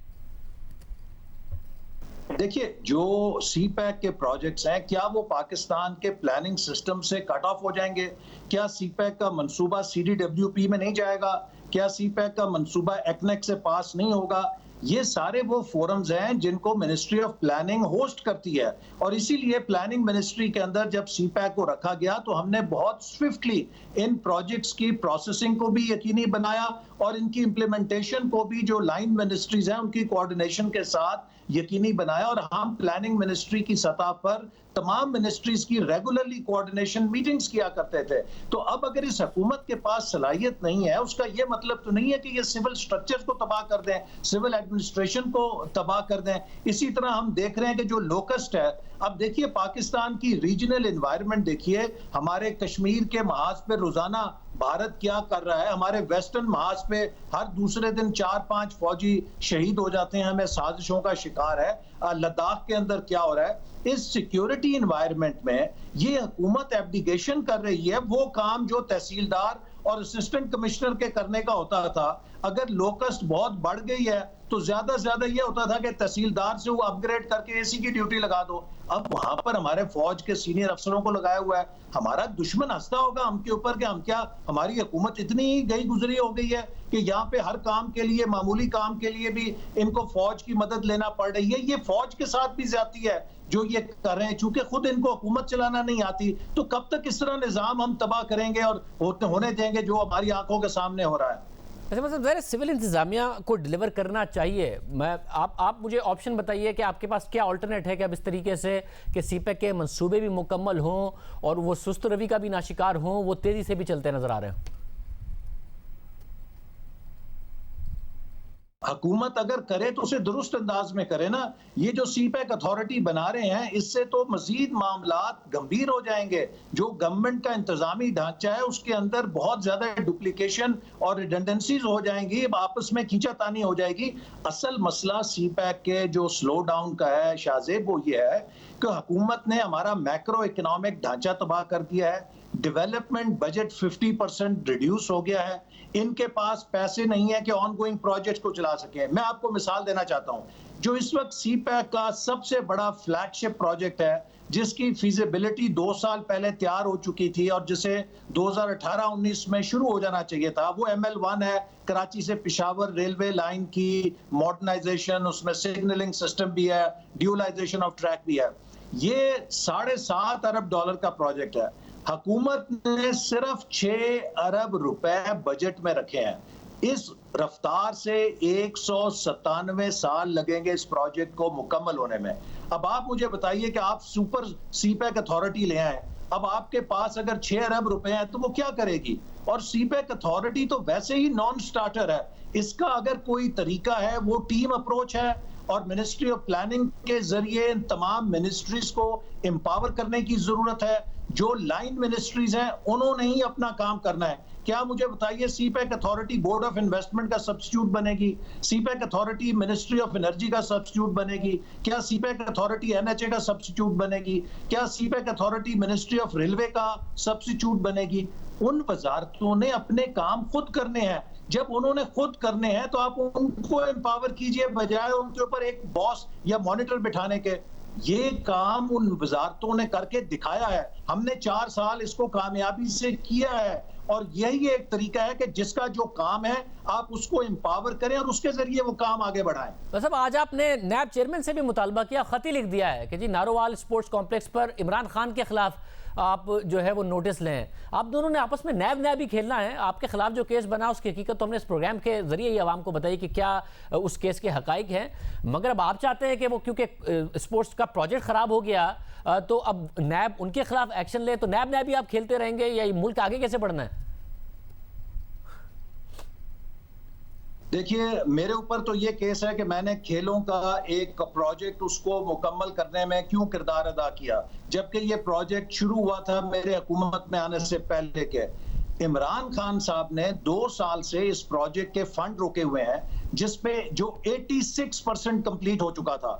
देखिए, जो सीपैक के प्रोजेक्ट्स हैं, क्या वो पाकिस्तान के प्लानिंग सिस्टम से कट ऑफ हो जाएंगे? क्या सीपैक का मंसूबा CDWP में नहीं जाएगा? क्या सीपैक का मंसूबा एक्नेक से पास नहीं होगा? ये सारे वो फोरम्स हैं जिनको मिनिस्ट्री ऑफ प्लानिंग होस्ट करती है, और इसीलिए प्लानिंग मिनिस्ट्री के अंदर जब सीपैक को रखा गया तो हमने बहुत स्विफ्टली इन प्रोजेक्ट्स की प्रोसेसिंग को भी यकीनी बनाया और इनकी इम्प्लीमेंटेशन को भी जो लाइन मिनिस्ट्रीज हैं उनकी कोऑर्डिनेशन के साथ यकीनी बनाया। और हम प्लानिंग मिनिस्ट्री की सतह पर तमाम मिनिस्ट्रीज की रेगुलरली कोऑर्डिनेशन मीटिंग्स किया करते थे। तो अब अगर इस हुकूमत के पास सलाहियत नहीं है, उसका ये मतलब तो नहीं है कि ये सिविल स्ट्रक्चर को तबाह कर दें, सिविल एडमिनिस्ट्रेशन को तबाह कर दें। इसी तरह हम देख रहे हैं कि जो लोकस्ट है, अब देखिए पाकिस्तान की रीजनल एनवायरनमेंट देखिए, हमारे कश्मीर के महाज पर रोजाना भारत क्या कर रहा है। हमारे वेस्टर्न महाज पे हर दूसरे दिन 4-5 फौजी शहीद हो जाते हैं, हमें साजिशों का शिकार है। लद्दाख के अंदर क्या हो रहा है, इस सिक्योरिटी इन्वायरमेंट में ये हुकूमत एब्डिकेशन कर रही है। वो काम जो तहसीलदार और असिस्टेंट कमिश्नर के करने का होता था, अगर लोकस्ट बहुत बढ़ गई है तो ज्यादा से ज्यादा ये होता था कि तहसीलदार से वो अपग्रेड करके एसी की ड्यूटी लगा दो। अब वहां पर हमारे फौज के सीनियर अफसरों को लगाया हुआ है। हमारा दुश्मन हंसता होगा हम के ऊपर कि हम क्या, हमारी हुकूमत इतनी ही गई गुजरी हो गई है कि यहाँ पे हर काम के लिए, मामूली काम के लिए भी इनको फौज की मदद लेना पड़ रही है। ये फौज के साथ भी ज्यादती है जो ये कर रहे हैं, चूंकि खुद इनको हुकूमत चलाना नहीं आती। तो कब तक इस तरह निजाम हम तबाह करेंगे और होने देंगे जो हमारी आंखों के सामने हो रहा है। अच्छा, मतलब ज़रा सिविल इंतजामिया को डिलीवर करना चाहिए। आप मुझे ऑप्शन बताइए कि आपके पास क्या ऑल्टरनेट है कि अब इस तरीके से कि सीपैक के मंसूबे भी मुकम्मल हों और वो सुस्त रवि का भी नाशिकार हों, वो तेज़ी से भी चलते नजर आ रहे हैं। हुकूमत अगर करे तो उसे दुरुस्त अंदाज में करे ना। ये जो सीपैक अथॉरिटी बना रहे हैं, इससे तो मजीद मामलात गंभीर हो जाएंगे। जो गवर्नमेंट का इंतजामी ढांचा है उसके अंदर बहुत ज्यादा डुप्लीकेशन और रिडंडेंसीज हो जाएंगी, आपस में खींचातानी हो जाएगी। असल मसला सीपैक के जो स्लो डाउन का है शाहजेब, वो ये है कि हुकूमत ने हमारा मैक्रो इकोनॉमिक ढांचा तबाह कर दिया है। डेवलपमेंट बजट 50% रिड्यूस हो गया है। इनके पास पैसे नहीं है कि ऑनगोइंग प्रोजेक्ट को चला सके। मैं आपको मिसाल देना चाहता हूं, जो इस वक्त सीपैक का सबसे बड़ा फ्लैगशिप प्रोजेक्ट है, जिसकी फिजिबिलिटी 2 साल पहले तैयार हो चुकी थी और जिसे 2018-19 में शुरू हो जाना चाहिए था, वो ML1 है। कराची से पेशावर रेलवे लाइन की मॉडर्नाइजेशन, उसमें सिग्नलिंग सिस्टम भी है, ड्यूलाइजेशन ऑफ ट्रैक भी है। ये $7.5 अरब का प्रोजेक्ट है। हुकूमत ने सिर्फ 6 अरब रुपए बजट में रखे हैं। इस रफ्तार से 197 साल लगेंगे इस प्रोजेक्ट को मुकम्मल होने में। अब आप मुझे बताइए कि आप सुपर सीपैक अथॉरिटी ले आए, अब आपके पास अगर 6 अरब रुपए हैं तो वो क्या करेगी? और सीपैक अथॉरिटी तो वैसे ही नॉन स्टार्टर है। इसका अगर कोई तरीका है वो टीम अप्रोच है और मिनिस्ट्री ऑफ प्लानिंग के जरिए इन तमाम मिनिस्ट्रीज को एम्पावर करने की जरूरत है। जो लाइन मिनिस्ट्रीज हैं उन्होंने ही अपना काम करना है। क्या मुझे बताइए, CPEC authority board of investment का सब्स्टिट्यूट बनेगी? CPEC authority ministry of energy का सब्स्टिट्यूट बनेगी? क्या सीपैक अथॉरिटी NHA का सब्स्टिट्यूट बनेगी? क्या CPEC authority ministry of railway का सब्स्टिट्यूट बनेगी? उन वजारतों ने अपने काम खुद करने हैं। जब उन्होंने खुद करने हैं तो आप उनको एम्पावर कीजिए, बजाय उनके ऊपर एक बॉस या मॉनिटर बिठाने के। ये काम उन वजारतों ने करके दिखाया है। हमने 4 साल इसको कामयाबी से किया है और यही एक तरीका है कि जिसका जो काम है आप उसको एम्पावर करें और उसके जरिए वो काम आगे बढ़ाएं। तो साहब, आज आपने नैब चेयरमैन से भी मुतालबा किया, खत ही लिख दिया है कि जी नारोवाल स्पोर्ट्स कॉम्प्लेक्स पर इमरान खान के खिलाफ आप जो है वो नोटिस लें। आप दोनों ने आपस में नैब ही खेलना है। आपके खिलाफ जो केस बना उसकी हकीकत तो हमने इस प्रोग्राम के जरिए ही आवाम को बताई कि क्या उस केस के हकाइक हैं, मगर अब आप चाहते हैं कि वो क्योंकि स्पोर्ट्स का प्रोजेक्ट खराब हो गया तो अब नैब उनके खिलाफ एक्शन ले, तो नैब ही आप खेलते रहेंगे या मुल्क आगे कैसे बढ़ना है? देखिए, मेरे ऊपर तो ये केस है कि मैंने खेलों का एक प्रोजेक्ट उसको मुकम्मल करने में क्यों किरदार अदा किया, जबकि ये प्रोजेक्ट शुरू हुआ था मेरे हुकूमत में आने से पहले के। इमरान खान साहब ने 2 साल से इस प्रोजेक्ट के फंड रोके हुए हैं, जिसपे जो 86% कंप्लीट हो चुका था।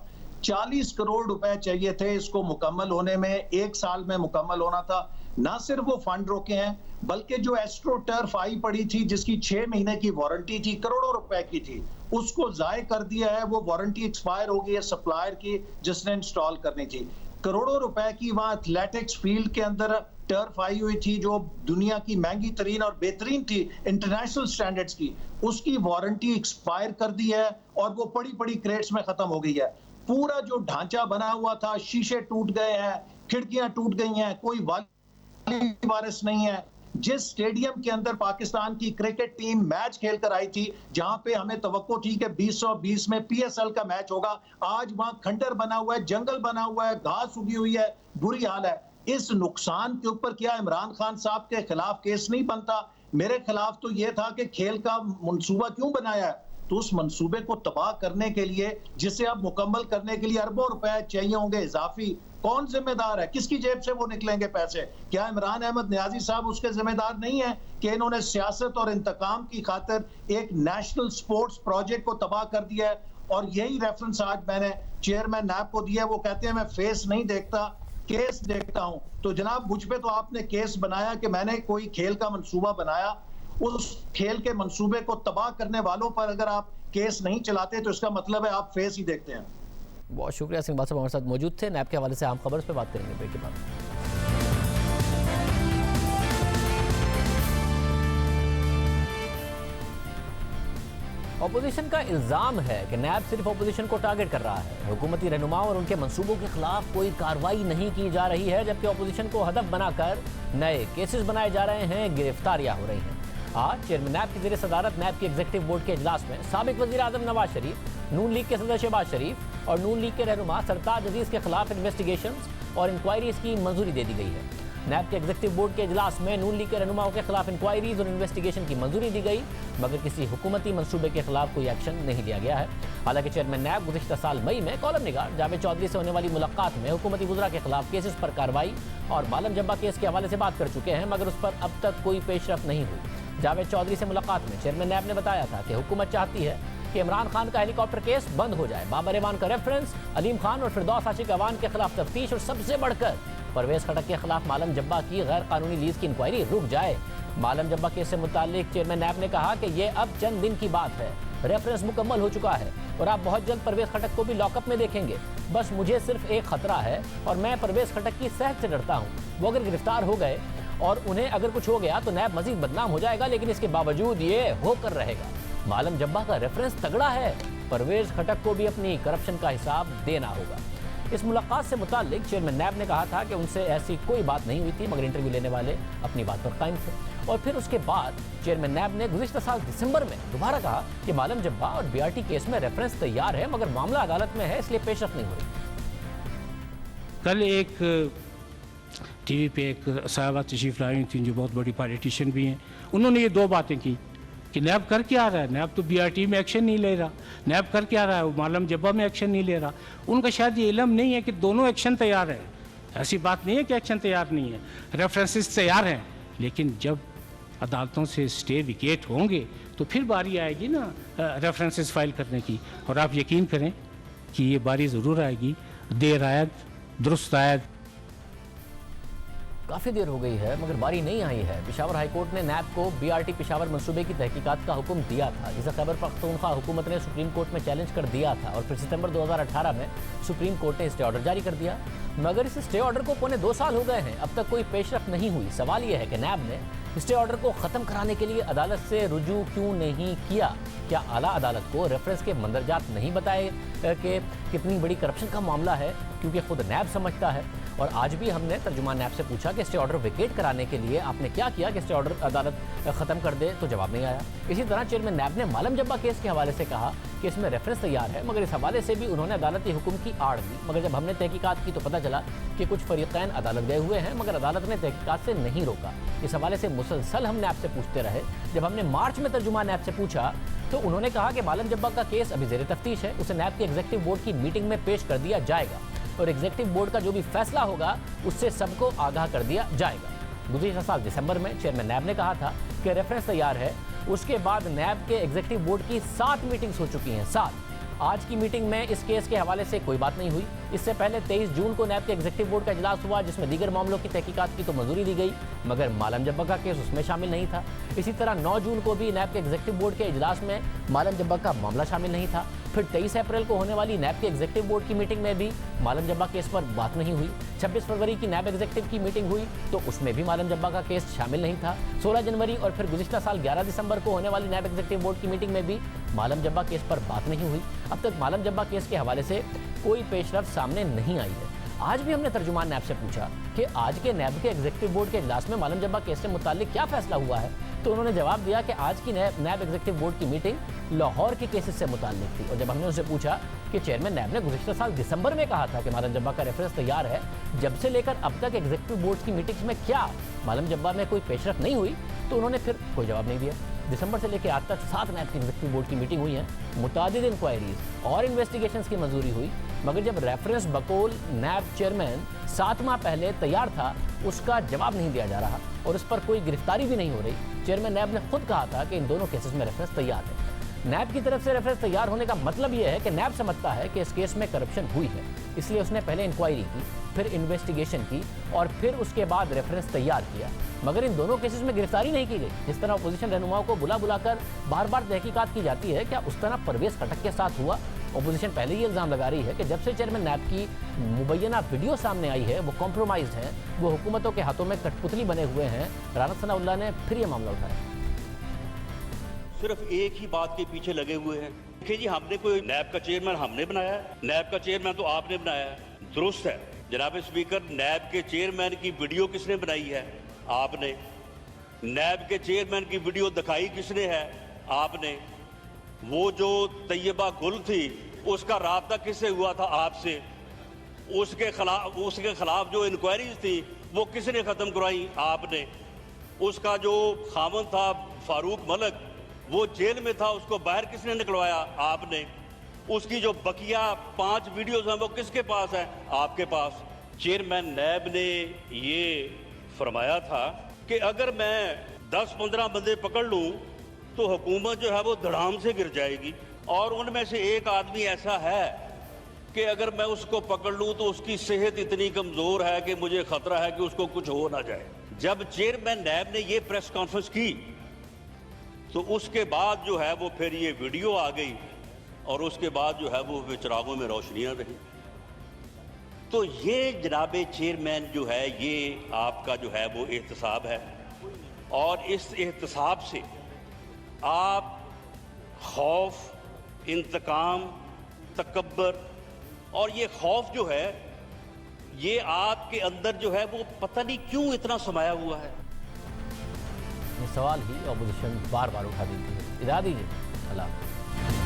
40 करोड़ रुपए चाहिए थे इसको मुकम्मल होने में, 1 साल में मुकम्मल होना था। ना सिर्फ वो फंड रोके हैं, बल्कि जो एस्ट्रो टर्फ आई पड़ी थी जिसकी 6 महीने की वारंटी थी, करोड़ों रुपए की थी, उसको जाय कर दिया है। वो वारंटी एक्सपायर हो गई है सप्लायर की जिसने इंस्टॉल करनी थी। करोड़ों रुपए की वहां एथलेटिक्स फील्ड के अंदर टर्फ आई हुई थी जो दुनिया की महंगी तरीन और बेहतरीन थी इंटरनेशनल स्टैंडर्ड्स की, उसकी वारंटी एक्सपायर कर दी है और वो पड़ी क्रेट्स में खत्म हो गई है। पूरा जो ढांचा बना हुआ था, शीशे टूट गए हैं, खिड़कियां टूट गई हैं, कोई वारिस नहीं है। जिस स्टेडियम के अंदर पाकिस्तान की क्रिकेट टीम मैच खेलकर आई थी, जहां पे हमें तवक्को थी कि 2020 में PSL का मैच होगा, आज वहां खंडर बना हुआ है, जंगल बना हुआ है, घास उगी हुई है, बुरी हाल है। इस नुकसान के ऊपर क्या इमरान खान साहब के खिलाफ केस नहीं बनता? मेरे खिलाफ तो यह था कि खेल का मंसूबा क्यों बनाया है? तो उस मंसूबे को तबाह करने के लिए, जिसे अब मुकम्मल करने के लिए अरबों रुपए चाहिए होंगे इजाफी, कौन जिम्मेदार है? किसकी जेब से वो निकलेंगे पैसे? क्या इमरान अहमद नियाजी साहब उसके जिम्मेदार नहीं है कि इन्होंने सियासत और इंतकाम की खातिर एक नेशनल स्पोर्ट्स प्रोजेक्ट को तबाह कर दिया है? और यही रेफरेंस आज मैंने चेयरमैन नैब को दिया। वो कहते हैं मैं फेस नहीं देखता, केस देखता हूं। तो जनाब, मुझ पे तो आपने केस बनाया कि मैंने कोई खेल का मंसूबा बनाया, उस खेल के मंसूबे को तबाह करने वालों पर अगर आप केस नहीं चलाते तो इसका मतलब है आप फेस ही देखते हैं। बहुत शुक्रिया सिंह साहब हमारे साथ मौजूद थे। नैब के हवाले से आम खबर पे बात करेंगे ब्रेक के बाद। ऑपोजिशन का इल्जाम है कि नैब सिर्फ ऑपोजिशन को टारगेट कर रहा है। हुकूमती रहनुमाओं और उनके मंसूबों के खिलाफ कोई कार्रवाई नहीं की जा रही है, जबकि ऑपोजिशन को हदफ बनाकर नए केसेस बनाए जा रहे हैं, गिरफ्तारियां हो रही हैं। आज चेयरमैन नैब की ज़ेर सदारत नैब के एग्जीक्यूटिव बोर्ड के इजलास में साबिक वज़ीर आज़म नवाज शरीफ, नून लीग के सदर शहबाज शरीफ और नून लीग के रहनुमा सरताज अजीज़ के खिलाफ इन्वेस्टिगेशंस और इंक्वायरीज की मंजूरी दे दी गई है। नैब के एग्जीक्यूटिव बोर्ड के इजलास में नून लीग के रहनुमाओं के खिलाफ इंक्वायरीज और इन्वेस्टिगेशन की मंजूरी दी गई, मगर किसी हुकूमती मंसूबे के खिलाफ कोई एक्शन नहीं लिया गया है। हालांकि चेयरमैन नैब गुज़िश्ता साल मई में कॉलम निगार जावेद चौधरी से होने वाली मुलाकात में हुकूमती वज़रा के खिलाफ केसेस पर कार्रवाई और मालम जब्बा केस के हवाले से बात कर चुके हैं, मगर उस पर अब तक कोई पेशरफ नहीं हुई। जावेद चौधरी से मुलाकात में चेयरमैन नैब ने बताया था कि हुकूमत चाहती है कि इमरान खान का हेलीकॉप्टर केस बंद हो जाए, बाबर एवान का रेफरेंस, अलीम खान और फिरदौस आशिक अवान के खिलाफ तफ्तीश और सबसे बढ़कर परवेज खटक के खिलाफ मालम जब्बा की गैर कानूनी लीज की इंक्वायरी रुक जाए। मालम जब्बा केस से मुताल्लिक चेयरमैन नैब ने कहा कि ये अब चंद दिन की बात है, रेफरेंस मुकम्मल हो चुका है और आप बहुत जल्द परवेज खटक को भी लॉकअप में देखेंगे। बस मुझे सिर्फ एक खतरा है और मैं परवेज खटक की सेहत से डरता हूँ। वो अगर गिरफ्तार हो गए और उन्हें अगर कुछ हो गया तो नैब मजीद बदनाम हो जाएगा, लेकिन इसके बावजूद ये होकर रहेगा। मालम जब्बा का रेफरेंस तगड़ा है, परवेज खटक को भी अपनी करप्शन का हिसाब देना होगा। इस मुलाकात से मुताल्लिक चेयरमैन नैब ने कहा था कि उनसे ऐसी कोई बात नहीं हुई थी, मगर इंटरव्यू लेने वाले अपनी बात पर कायम थे। और फिर उसके बाद चेयरमैन नैब ने गुज़िश्ता साल दिसंबर में दोबारा कहा कि मालम जब्बा और बीआरटी केस में रेफरेंस तैयार है, मगर मामला अदालत में है, इसलिए पेशरफ नहीं हो रही। कल एक टीवी पे एक साहबा तशरीफ लाई थी जो बहुत बड़ी पॉलिटिशियन भी हैं, उन्होंने ये दो बातें की कि नैब कर क्या रहा है, नैब तो बीआरटी में एक्शन नहीं ले रहा, नैब कर क्या रहा है, वो मालम जब्बा में एक्शन नहीं ले रहा। उनका शायद ये इल्म नहीं है कि दोनों एक्शन तैयार है। ऐसी बात नहीं है कि एक्शन तैयार नहीं है, रेफरेंसेस तैयार हैं, लेकिन जब अदालतों से स्टे विकेट होंगे तो फिर बारी आएगी ना रेफरेंसेस फाइल करने की। और आप यकीन करें कि ये बारी ज़रूर आएगी, देर आयद दुरुस्त आयद। काफ़ी देर हो गई है मगर बारी नहीं आई है। पेशावर हाईकोर्ट ने नैब को बीआरटी पेशावर मंसूबे की तहकीकात का हुक्म दिया था, जिसे खैबर पख्तूनख्वा हुकूमत ने सुप्रीम कोर्ट में चैलेंज कर दिया था और फिर सितंबर 2018 में सुप्रीम कोर्ट ने स्टे ऑर्डर जारी कर दिया। मगर इस स्टे ऑर्डर को पौने 2 साल हो गए हैं, अब तक कोई पेशरफ नहीं हुई। सवाल यह है कि नैब ने स्टे ऑर्डर को ख़त्म कराने के लिए अदालत से रुजू क्यों नहीं किया? क्या आला अदालत को रेफरेंस के मंदरजात नहीं बताए कि कितनी बड़ी करप्शन का मामला है? क्योंकि खुद नैब समझता है। और आज भी हमने तर्जुमान नैब से पूछा कि स्टे ऑर्डर विकेट कराने के लिए आपने क्या किया कि स्टे ऑर्डर अदालत ख़त्म कर दे, तो जवाब नहीं आया। इसी तरह चेयरमैन नैब ने मालम जब्बा केस के हवाले से कहा कि इसमें रेफरेंस तैयार है, मगर इस हवाले से भी उन्होंने अदालती हुक्म की आड़ दी। मगर जब हमने तहकीकात की तो पता चला कि कुछ फरीक़ैन अदालत गए हुए हैं, मगर अदालत ने तहकीकात से नहीं रोका। इस हवाले से मुसलसल हम नैब से पूछते रहे। जब हमने मार्च में तर्जुमान नैब से पूछा तो उन्होंने कहा कि मालम जब्बा का केस अभी ज़ेर तफ्तीश है, उसे नैब के एग्जीक्यूटिव बोर्ड की मीटिंग में पेश कर दिया जाएगा और एग्जीक्यूटिव बोर्ड का जो भी फैसला होगा उससे सबको आगाह कर दिया जाएगा। गुज़िश्ता साल दिसंबर में चेयरमैन नैब ने कहा था कि रेफरेंस तैयार है। उसके बाद नैब के एग्जीक्यूटिव बोर्ड की 7 मीटिंग्स हो चुकी हैं, 7। आज की मीटिंग में इस केस के हवाले से कोई बात नहीं हुई। इससे पहले 23 जून को नैब के एग्जीक्यूटिव बोर्ड का इजलास हुआ, जिसमें दीगर मामलों की तहकीकात की तो मंजूरी दी गई, मगर मालम जब्बा का केस उसमें शामिल नहीं था। इसी तरह 9 जून को भी नैब के एग्जीक्यूटिव बोर्ड के इजलास में मालम जब्बा का मामला शामिल नहीं था। फिर 23 अप्रैल को होने वाली नैब के एग्जीक्यूटिव बोर्ड की मीटिंग में भी मालम जब्बा केस पर बात नहीं हुई। 26 फरवरी की नैब एग्जीक्यूटिव की मीटिंग हुई तो उसमें भी मालम जब्बा का केस शामिल नहीं था। 16 जनवरी और फिर गुज़िश्ता साल 11 दिसंबर को होने वाली नैब एग्जीक्यूटिव बोर्ड की मीटिंग में भी मालम जब्बा केस पर बात नहीं हुई। अब तक मालम जब्बा केस के हवाले से कोई पेशरफ सामने नहीं आई है। आज भी हमने तर्जुमान नैब से पूछा कि आज के नैब के एग्जीक्यूटिव बोर्ड के इजलास में मालम जब्बा केस से मुताल्लिक क्या फैसला हुआ है, तो उन्होंने जवाब दिया कि आज की नैब एग्जीक्यूटिव बोर्ड की मीटिंग लाहौर के केसेस से मुताल्लिक थी। और जब हमने उनसे पूछा कि चेयरमैन नैब ने गुज़िश्ता साल दिसंबर में कहा था कि मालम जब्बा का रेफरेंस तैयार है, जब से लेकर अब तक एग्जीक्यूटिव बोर्ड की मीटिंग्स में क्या मालम जब्बा में कोई पेशरफ नहीं हुई, तो उन्होंने फिर कोई जवाब नहीं दिया। दिसंबर से लेकर आज तक 7 नैब की एग्जीक्यूटिव बोर्ड की मीटिंग हुई है, मुतादिद इंक्वायरीज और इन्वेस्टिगेशंस की मंजूरी हुई, मगर जब रेफरेंस बकौल नैब चेयरमैन 7 माह पहले तैयार था, उसका जवाब नहीं दिया जा रहा और उस पर कोई गिरफ्तारी भी नहीं हो रही। चेयरमैन नैब ने खुद कहा था कि इन दोनों केसेस में रेफरेंस तैयार है। नैब की तरफ से रेफरेंस तैयार होने का मतलब यह है कि नैब समझता है कि इस केस में करप्शन हुई है, इसलिए उसने पहले इंक्वायरी की, फिर इन्वेस्टिगेशन की और फिर उसके बाद रेफरेंस तैयार किया। मगर इन दोनों केसेस में गिरफ्तारी नहीं की गई। जिस तरह अपोजिशन रहनुमाओं को बुलाकर बार बार तहकीकात की जाती है, क्या उस तरह परवेज खटक के साथ हुआ? अपोजिशन पहले ही इल्जाम लगा रही है कि जब से चेयरमैन नैब की मुबैना वीडियो सामने आई है, वो कॉम्प्रोमाइज्ड हैं, वो हुकूमतों के हाथों में कठपुतली बने हुए हैं। राना सनाउल्लाह ने फिर ये मामला उठाया। सिर्फ एक ही बात के पीछे लगे हुए हैं। देखिए जी, हमने कोई नैब का चेयरमैन हमने बनाया है, नैब का चेयरमैन तो आपने बनाया है, दुरुस्त है। जनाब स्पीकर, नैब के चेयरमैन की वीडियो किसने बनाई है? आपने। नैब के चेयरमैन की वीडियो दिखाई किसने है? आपने। वो जो तैयबा गुल थी, उसका राब्ता किससे हुआ था? आपसे। उसके खिलाफ जो इंक्वायरीज थी, वो किसने खत्म करवाई? आपने। उसका जो खामन था फारूक मलक, वो जेल में था, उसको बाहर किसने निकलवाया? आपने। उसकी जो बकिया 5 वीडियोस हैं, वो किसके पास है? आपके पास। चेयरमैन नैब ने ये फरमाया था कि अगर मैं 10-15 बंदे पकड़ लूं तो हुकूमत जो है वो धड़ाम से गिर जाएगी, और उनमें से एक आदमी ऐसा है कि अगर मैं उसको पकड़ लूं तो उसकी सेहत इतनी कमजोर है कि मुझे खतरा है कि उसको कुछ हो ना जाए। जब चेयरमैन नैब ने ये प्रेस कॉन्फ्रेंस की तो उसके बाद जो है वो फिर ये वीडियो आ गई और उसके बाद जो है वो चिरागों में रोशनियां रही। तो ये जनाब चेयरमैन जो है, ये आपका जो है वो एहतसाब है, और इस एहतसाब से आप खौफ, इंतकाम, तकब्बर, और ये खौफ जो है ये आपके अंदर जो है वो पता नहीं क्यों इतना समाया हुआ है। ये सवाल ही अपोजिशन बार बार उठा देती है। इजाज़त दीजिए। अल्लाह।